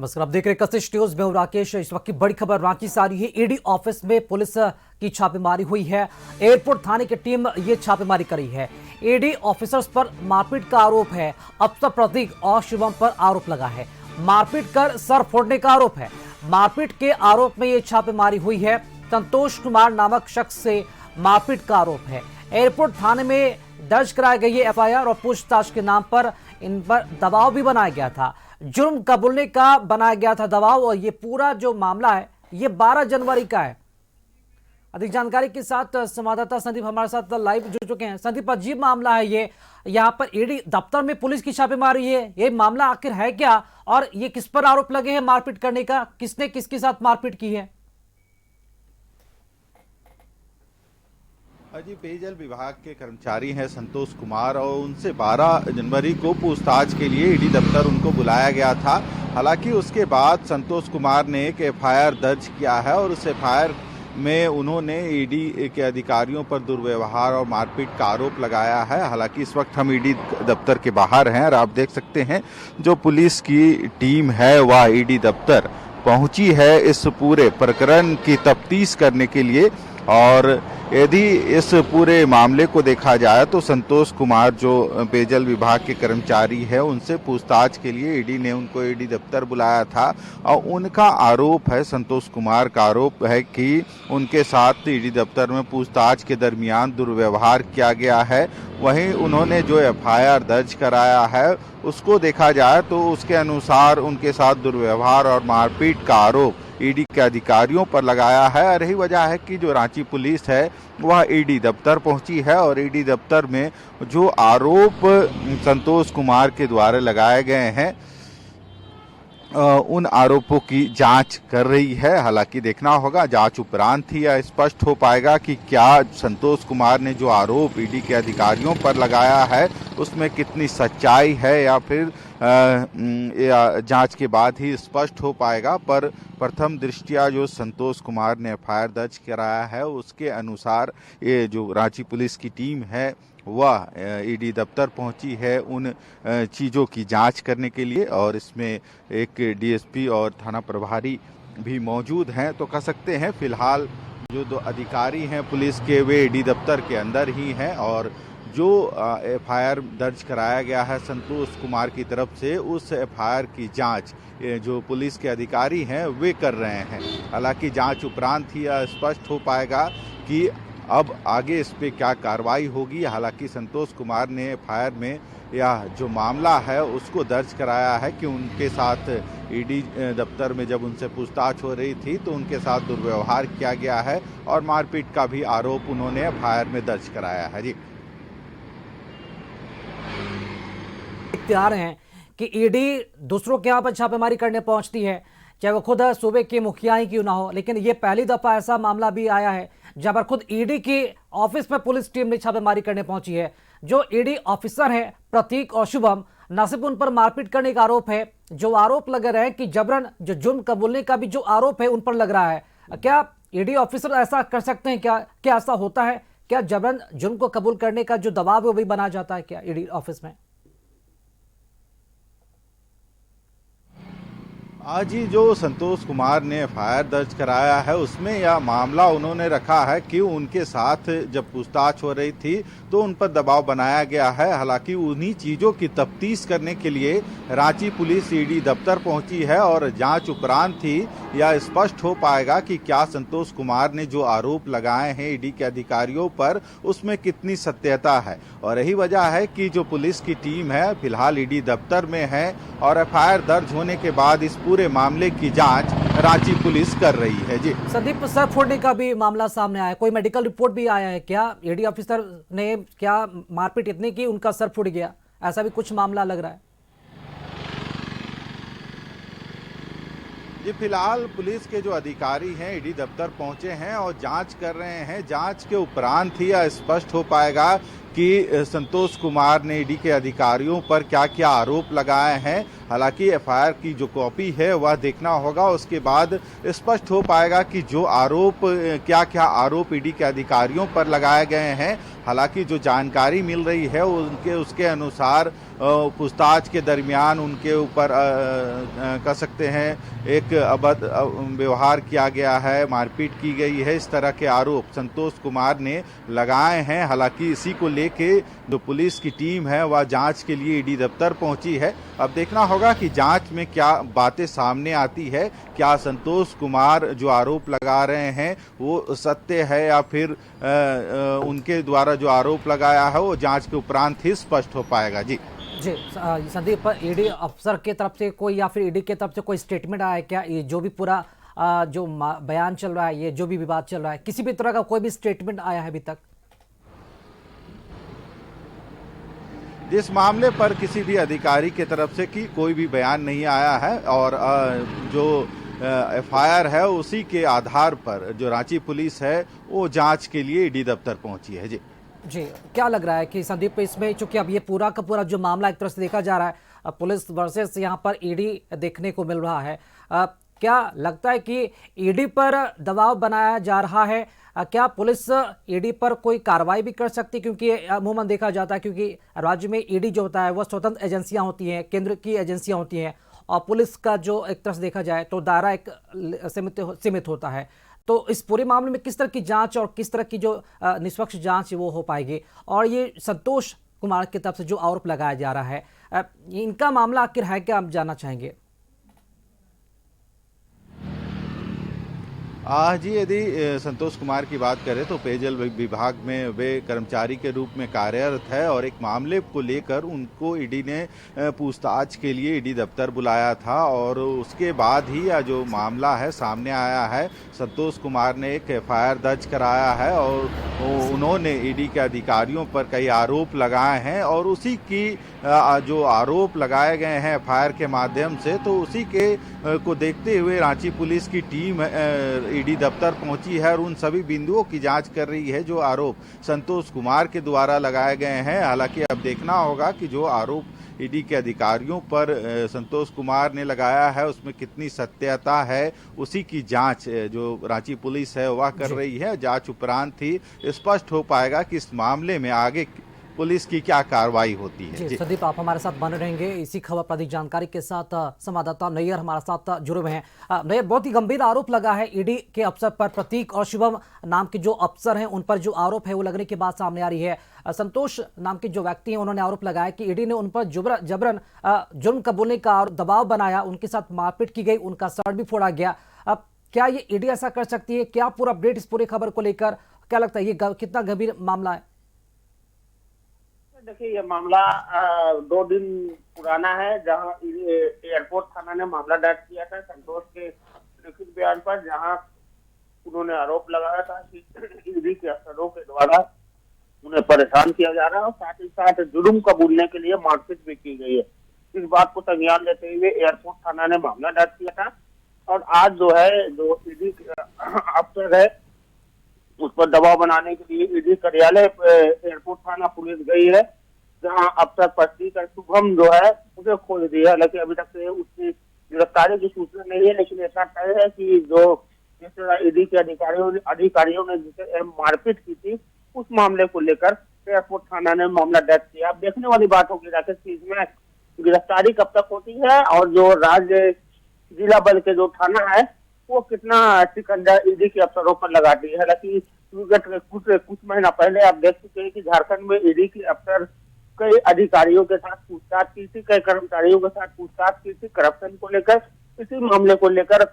नमस्कार, आप देख रहे हैं कशिश न्यूज में हूं राकेश। इस वक्त की बड़ी खबर रांची से आ रही है। ईडी ऑफिस में पुलिस की छापेमारी हुई है। एयरपोर्ट थाने की टीम ये छापेमारी करी है। ईडी ऑफिसर्स पर मारपीट का आरोप है। अफसर प्रतीक और शिवम पर आरोप लगा है। मारपीट कर सर फोड़ने का आरोप है। मारपीट के आरोप में ये छापेमारी हुई है। संतोष कुमार नामक शख्स से मारपीट का आरोप है। एयरपोर्ट थाने में दर्ज कराई गई है एफआईआर और पूछताछ के नाम पर इन पर दबाव भी बनाया गया था। जुर्म कबूलने का बनाया गया था दबाव। और ये पूरा जो मामला है ये 12 जनवरी का है। अधिक जानकारी के साथ संवाददाता संदीप हमारे साथ लाइव जुड़ चुके हैं। संदीप, अजीब मामला है ये। यहाँ पर ईडी दफ्तर में पुलिस की छापेमारी है। ये मामला आखिर है क्या और ये किस पर आरोप लगे हैं मारपीट करने का? किसने किसके साथ मारपीट की है? जी, पेयजल विभाग के कर्मचारी हैं संतोष कुमार और उनसे 12 जनवरी को पूछताछ के लिए ईडी दफ्तर उनको बुलाया गया था। हालांकि उसके बाद संतोष कुमार ने एक एफआईआर दर्ज किया है और उस एफआईआर में उन्होंने ईडी के अधिकारियों पर दुर्व्यवहार और मारपीट का आरोप लगाया है। हालांकि इस वक्त हम ईडी दफ्तर के बाहर हैं और आप देख सकते हैं जो पुलिस की टीम है वह ईडी दफ्तर पहुंची है इस पूरे प्रकरण की तफ्तीश करने के लिए। और यदि इस पूरे मामले को देखा जाए तो संतोष कुमार जो पेयजल विभाग के कर्मचारी है उनसे पूछताछ के लिए ईडी ने उनको ईडी दफ्तर बुलाया था। और उनका आरोप है, संतोष कुमार का आरोप है कि उनके साथ ईडी दफ्तर में पूछताछ के दरमियान दुर्व्यवहार किया गया है। वहीं उन्होंने जो एफआईआर दर्ज कराया है उसको देखा जाए तो उसके अनुसार उनके साथ दुर्व्यवहार और मारपीट का आरोप ईडी के अधिकारियों पर लगाया है। और यही वजह है कि जो रांची पुलिस है वह ईडी दफ्तर पहुंची है और ईडी दफ्तर में जो आरोप संतोष कुमार के द्वारा लगाए गए हैं उन आरोपों की जांच कर रही है। हालांकि देखना होगा जांच उपरांत ही यह स्पष्ट हो पाएगा कि क्या संतोष कुमार ने जो आरोप ईडी के अधिकारियों पर लगाया है उसमें कितनी सच्चाई है या फिर जांच के बाद ही स्पष्ट हो पाएगा। पर प्रथम दृष्टया जो संतोष कुमार ने एफआईआर दर्ज कराया है उसके अनुसार ये जो रांची पुलिस की टीम है वह ईडी दफ्तर पहुंची है उन चीज़ों की जांच करने के लिए। और इसमें एक डीएसपी और थाना प्रभारी भी मौजूद हैं। तो कह सकते हैं फिलहाल जो दो अधिकारी हैं पुलिस के वे ईडी दफ्तर के अंदर ही हैं और जो एफआईआर दर्ज कराया गया है संतोष कुमार की तरफ से उस एफआईआर की जांच जो पुलिस के अधिकारी हैं वे कर रहे हैं। हालांकि जांच उपरांत ही यह स्पष्ट हो पाएगा कि अब आगे इस पे क्या कार्रवाई होगी। हालांकि संतोष कुमार ने एफआईआर में यह जो मामला है उसको दर्ज कराया है कि उनके साथ ईडी दफ्तर में जब उनसे पूछताछ हो रही थी तो उनके साथ दुर्व्यवहार किया गया है और मारपीट का भी आरोप उन्होंने एफआईआर में दर्ज कराया है। जी, आ रहे हैं कि ईडी दूसरों के यहाँ पर छापेमारी करने पहुंचती है, चाहे वो खुद सूबे के मुखिया ही क्यों ना हो। लेकिन ये पहली दफा ऐसा मामला भी आया है जहां पर खुद ईडी की ऑफिस में पुलिस टीम ने छापेमारी करने पहुंची है। जो ईडी ऑफिसर हैं प्रतीक और शुभम, न सिर्फ उन पर मारपीट करने का आरोप है, जो आरोप लग रहे हैं कि जबरन जो जुर्म कबूलने का भी जो आरोप है उन पर लग रहा है। क्या ईडी ऑफिसर ऐसा कर सकते हैं? क्या ऐसा होता है? क्या जबरन जुर्म को कबूल करने का जो दबाव है वो भी बना जाता है क्या ईडी ऑफिस में? आज ही जो संतोष कुमार ने एफआईआर दर्ज कराया है उसमें यह मामला उन्होंने रखा है कि उनके साथ जब पूछताछ हो रही थी तो उन पर दबाव बनाया गया है। हालांकि उन्हीं चीज़ों की तफ्तीश करने के लिए रांची पुलिस ईडी दफ्तर पहुंची है और जांच उपरांत ही यह स्पष्ट हो पाएगा कि क्या संतोष कुमार ने जो आरोप लगाए हैं ईडी के अधिकारियों पर उसमें कितनी सत्यता है। और यही वजह है कि जो पुलिस की टीम है फिलहाल ईडी दफ्तर में है और एफआईआर दर्ज होने के बाद इस पूरे मामले की जांच रांची पुलिस कर रही है। जी संदीप, सर फोड़ने का भी मामला सामने आया, कोई मेडिकल रिपोर्ट भी आया है क्या? ईडी ऑफिसर ने क्या मारपीट इतनी की उनका सर फूट गया, ऐसा भी कुछ मामला लग रहा है? जी, फिलहाल पुलिस के जो अधिकारी हैं ईडी दफ्तर पहुंचे हैं और जांच कर रहे हैं। जांच के उपरांत ही यह स्पष्ट हो पाएगा कि संतोष कुमार ने ईडी के अधिकारियों पर क्या क्या आरोप लगाए हैं। हालांकि एफआईआर की जो कॉपी है वह देखना होगा, उसके बाद स्पष्ट हो पाएगा कि जो आरोप क्या क्या आरोप ईडी के अधिकारियों पर लगाए गए हैं। हालांकि जो जानकारी मिल रही है उनके उसके अनुसार पूछताछ के दरमियान उनके ऊपर कह सकते हैं एक अभद्र व्यवहार किया गया है, मारपीट की गई है, इस तरह के आरोप संतोष कुमार ने लगाए हैं। हालांकि इसी को लेके जो पुलिस की टीम है वह जांच के लिए ईडी दफ्तर पहुंची है। अब देखना होगा कि जांच में क्या बातें सामने आती है, क्या संतोष कुमार जो आरोप लगा रहे हैं वो सत्य है या फिर उनके द्वारा जो आरोप लगाया है वो जांच के उपरांत ही स्पष्ट हो पाएगा। जी जी संदीप, ईडी अफसर के तरफ से कोई या फिर ईडी के तरफ से कोई स्टेटमेंट आया है क्या? ये जो भी पूरा जो बयान चल रहा है, ये जो भी विवाद चल रहा है, किसी भी तरह का कोई भी स्टेटमेंट आया है अभी तक? इस मामले पर किसी भी अधिकारी की तरफ से कोई भी बयान नहीं आया है और जो एफआईआर है उसी के आधार पर जो रांची पुलिस है वो जांच के लिए ईडी दफ्तर पहुंची है। जी जी, क्या लग रहा है कि संदीप इसमें, चूंकि अब ये पूरा का पूरा जो मामला एक तरह से देखा जा रहा है पुलिस वर्सेस यहाँ पर ईडी देखने को मिल रहा है, क्या लगता है कि ईडी पर दबाव बनाया जा रहा है? क्या पुलिस ईडी पर कोई कार्रवाई भी कर सकती है? क्योंकि अमूमन देखा जाता है क्योंकि राज्य में ईडी जो होता है वह स्वतंत्र एजेंसियां होती हैं, केंद्र की एजेंसियां होती हैं, और पुलिस का जो एक तरह से देखा जाए तो दायरा एक सीमित होता है। तो इस पूरे मामले में किस तरह की जांच और किस तरह की जो निष्पक्ष जांच वो हो पाएगी? और ये संतोष कुमार की तरफ से जो आरोप लगाया जा रहा है, इनका मामला आखिर है क्या, हम जानना चाहेंगे। जी, यदि संतोष कुमार की बात करें तो पेयजल विभाग में वे कर्मचारी के रूप में कार्यरत है और एक मामले को लेकर उनको ईडी ने पूछताछ के लिए ईडी दफ्तर बुलाया था और उसके बाद ही यह जो मामला है सामने आया है। संतोष कुमार ने एक एफआईआर दर्ज कराया है और उन्होंने ईडी के अधिकारियों पर कई आरोप लगाए हैं और उसी की जो आरोप लगाए गए हैं एफआईआर के माध्यम से, तो उसी के को देखते हुए रांची पुलिस की टीम ईडी दफ्तर पहुंची है और उन सभी बिंदुओं की जांच कर रही है जो आरोप संतोष कुमार के द्वारा लगाए गए हैं। हालांकि अब देखना होगा कि जो आरोप ईडी के अधिकारियों पर संतोष कुमार ने लगाया है उसमें कितनी सत्यता है, उसी की जांच जो रांची पुलिस है वह कर रही है। जांच उपरांत ही स्पष्ट हो पाएगा कि इस मामले में आगे पुलिस की क्या कार्रवाई होती है। जी संदीप, आप हमारे साथ बने रहेंगे। इसी खबर पर अधिक जानकारी के साथ संवाददाता नैयर हमारे साथ जुड़े हुए हैं। नैयर, बहुत ही गंभीर आरोप लगा है ईडी के अफसर पर। प्रतीक और शिवम नाम के जो अफसर हैं उन पर जो आरोप है वो लगने की बात सामने आ रही है। संतोष नाम के जो व्यक्ति हैं उन्होंने आरोप लगाया कि ईडी ने उन पर जबरन जुर्म कबूलने का दबाव बनाया, उनके साथ मारपीट की गई, उनका सर भी फोड़ा गया। अब क्या ये ईडी ऐसा कर सकती है? क्या पूरा अपडेट इस पूरी खबर को लेकर क्या लगता है, ये कितना गंभीर मामला है? देखिए, ये मामला 2 दिन पुराना है, जहां एयरपोर्ट थाना ने मामला दर्ज किया था संतोष के लिखित बयान पर, जहां उन्होंने आरोप लगाया था कि ईडी के अफसरों के द्वारा उन्हें परेशान किया जा रहा है और साथ ही साथ जुर्म कबूलने के लिए मारपीट भी की गई है। इस बात को संज्ञान लेते हुए एयरपोर्ट थाना ने मामला दर्ज किया था और आज जो ईडी अफसर है उस पर दबाव बनाने के लिए ईडी कार्यालय एयरपोर्ट थाना पुलिस गई है, जहां अफसर प्रतीक और शुभम जो है उसे खोज दिया। हालांकि अभी तक से उसकी गिरफ्तारी की सूचना नहीं है, लेकिन ऐसा तय है कि जो जिस तरह ईडी के अधिकारियों ने जिसे मारपीट की थी उस मामले को लेकर एयरपोर्ट थाना ने मामला दर्ज किया। अब देखने वाली बात होगी राकेश की इसमें गिरफ्तारी कब तक होती है और जो राज्य जिला बल के जो थाना है वो कितना शिकंजा ईडी के अफसरों पर लगाती है। हालांकि कुछ महीना पहले आप देख चुके हैं कि झारखंड में ईडी के अफसर कई अधिकारियों के साथ पूछताछ की थी, कई कर्मचारियों के साथ पूछताछ की थी करप्शन को लेकर। इसी मामले को लेकर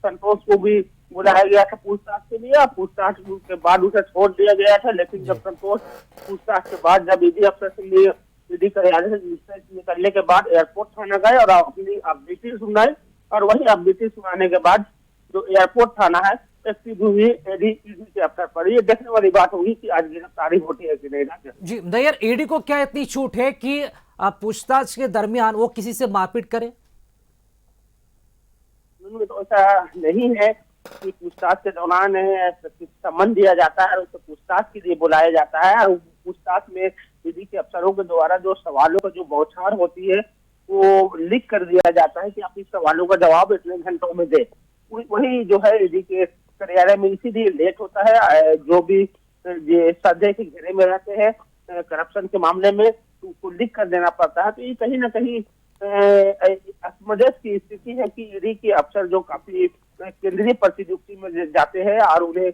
संतोष को भी बुलाया गया था पूछताछ के लिए। पूछताछ के बाद उसे छोड़ दिया गया था, लेकिन जब संतोष पूछताछ के बाद जब ईडी अफसर के लिए ईडी कार्यालय से निकलने के बाद एयरपोर्ट थाना गए और अपनी अपडेटेड सुनाई, और वही अपडेटेड सुनाने के बाद जो एयरपोर्ट थाना है एक्टिव हुई ईडी के अफसर पर। ये देखने वाली बात होगी कि आज गिरफ्तारी होती है कि नहीं। जी नैयर, ईडी को क्या इतनी छूट है कि पूछताछ के दरमियान वो किसी से मारपीट करे? तो ऐसा नहीं है कि पूछताछ के दौरान सम्मन दिया जाता है और उसे पूछताछ के लिए बुलाया जाता है और पूछताछ में ईडी के अफसरों के द्वारा जो सवालों का जो बौछार होती है वो लिख कर दिया जाता है कि आप इस सवालों का जवाब इतने घंटों में दे। वही जो है ईडी के कार्यालय में इसीलिए लेट होता है। जो भी ये संदेह के घेरे में रहते हैं करप्शन के मामले में, तो उसको लिख कर देना पड़ता है। तो ये कहीं ना कहीं असमंजस की स्थिति है कि ईडी के अफसर जो काफी केंद्रीय प्रतिनियुक्ति में जाते हैं और उन्हें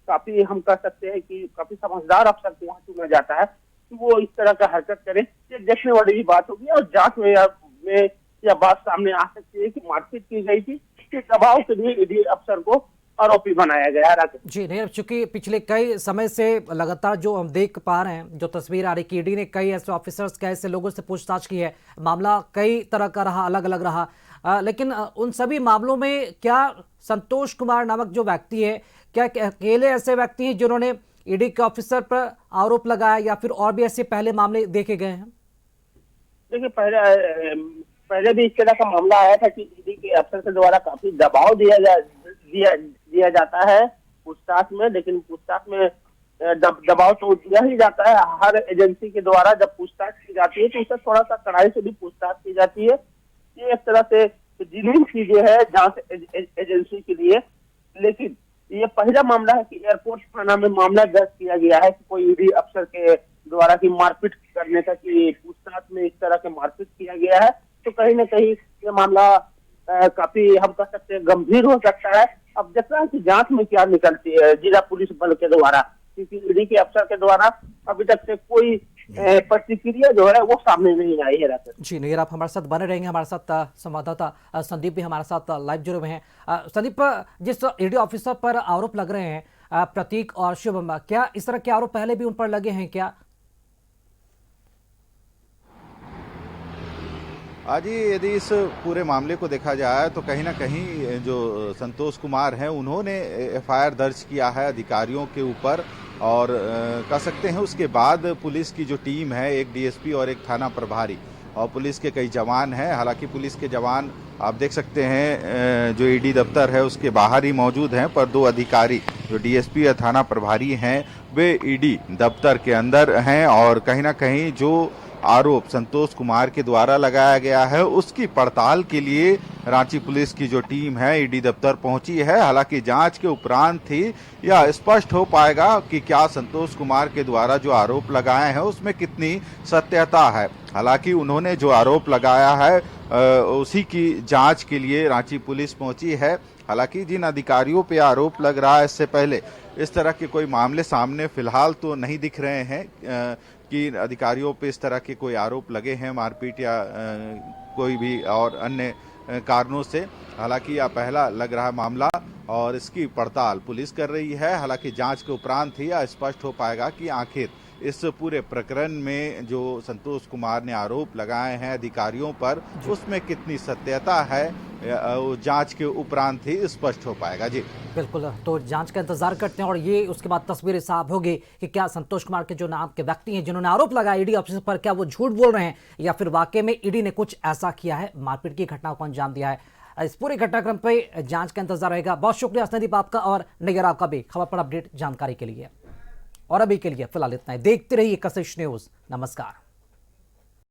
काफी, हम कह सकते हैं कि काफी समझदार अफसर को वहां चुना जाता है, कि वो इस तरह का हरकत करें, ये देखने वाली बात होगी। और जांच में यह बात सामने आ सकती है कि मारपीट की गई थी, कि दबाव के लिए ईडी अफसर को आरोपी बनाया गया। राकेश जी नहीं, चूंकि पिछले कई समय से लगातार जो हम देख पा रहे हैं, जो तस्वीर आ रही है, ईडी ने कई ऐसे ऑफिसर्स, कई ऐसे लोगों से पूछताछ की है, मामला कई तरह का रहा, अलग अलग रहा, लेकिन उन सभी मामलों में क्या संतोष कुमार नामक जो व्यक्ति है, क्या अकेले ऐसे व्यक्ति हैं जिन्होंने ईडी के ऑफिसर पर आरोप लगाया, या फिर और भी ऐसे पहले मामले देखे गए हैं? देखिए, पहले भी इस तरह का मामला आया था कि ईडी के अफसर के द्वारा काफी दबाव दिया जाता है पूछताछ में, लेकिन पूछताछ में दबाव तो दिया ही जाता है हर एजेंसी के द्वारा। जब पूछताछ की जाती है तो उसे थोड़ा सा कड़ाई से भी पूछताछ की जाती है। ये एक तरह से जिन्हीं चीजें है जांच एजेंसी के लिए। लेकिन ये पहला मामला है कि एयरपोर्ट थाना में मामला दर्ज किया गया है कि कोई ईडी अफसर के द्वारा की मारपीट करने का, कि पूछताछ में इस तरह के मारपीट किया गया है। तो कहीं ना कहीं ये मामला काफी, हम कह सकते हैं, गंभीर हो सकता है। अब देखना है कि जांच में क्या निकलती है जिला पुलिस बल के द्वारा, क्योंकि ईडी के अफसर के द्वारा अभी तक से कोई प्रतिक्रिया जो है वो सामने नहीं आई है। जी नहीं, आप हमारे साथ बने रहेंगे। हमारे साथ संवाददाता संदीप भी हमारे साथ लाइव जुड़े हुए हैं। संदीप, जिस ईडी ऑफिसर पर आरोप लग रहे हैं प्रतीक और शुभम, क्या इस तरह के आरोप पहले भी उन पर लगे हैं क्या? आज यदि इस पूरे मामले को देखा जाए तो कहीं ना कहीं जो संतोष कुमार हैं उन्होंने एफआईआर दर्ज किया है अधिकारियों के ऊपर, और कह सकते हैं उसके बाद पुलिस की जो टीम है, एक डीएसपी और एक थाना प्रभारी और पुलिस के कई जवान हैं। हालांकि पुलिस के जवान आप देख सकते हैं जो ईडी दफ्तर है उसके बाहर ही मौजूद हैं, पर दो अधिकारी जो डीएसपी या थाना प्रभारी हैं वे ईडी दफ्तर के अंदर हैं, और कहीं ना कहीं जो आरोप संतोष कुमार के द्वारा लगाया गया है उसकी पड़ताल के लिए रांची पुलिस की जो टीम है ईडी दफ्तर पहुंची है। हालांकि जांच के उपरांत ही यह स्पष्ट हो पाएगा कि क्या संतोष कुमार के द्वारा जो आरोप लगाए हैं उसमें कितनी सत्यता है। हालांकि उन्होंने जो आरोप लगाया है उसी की जांच के लिए रांची पुलिस पहुंची है। हालांकि जिन अधिकारियों पे आरोप लग रहा है, इससे पहले इस तरह के कोई मामले सामने फिलहाल तो नहीं दिख रहे हैं कि अधिकारियों पे इस तरह के कोई आरोप लगे हैं मारपीट या कोई भी और अन्य कारणों से। हालांकि यह पहला लग रहा मामला और इसकी पड़ताल पुलिस कर रही है। हालांकि जांच के उपरांत ही यह स्पष्ट हो पाएगा कि आखिर इस पूरे प्रकरण में जो संतोष कुमार ने आरोप लगाए हैं अधिकारियों पर उसमें कितनी सत्यता है, जांच के उपरांत ही स्पष्ट हो पाएगा। जी बिल्कुल, तो जांच का इंतजार करते हैं और ये उसके बाद तस्वीर साफ होगी कि क्या संतोष कुमार के जो नाम के व्यक्ति हैं जिन्होंने आरोप लगाया ईडी ऑफिसर पर, क्या वो झूठ बोल रहे हैं या फिर वाकई में ईडी ने कुछ ऐसा किया है, मारपीट की घटना को अंजाम दिया है। इस पूरे घटनाक्रम पे जांच का इंतजार रहेगा। बहुत शुक्रिया संदीप आपका और नैयर आपका भी खबर पर अपडेट जानकारी के लिए। और अभी के लिए फिलहाल इतना ही। देखते रहिए कशिश न्यूज। नमस्कार।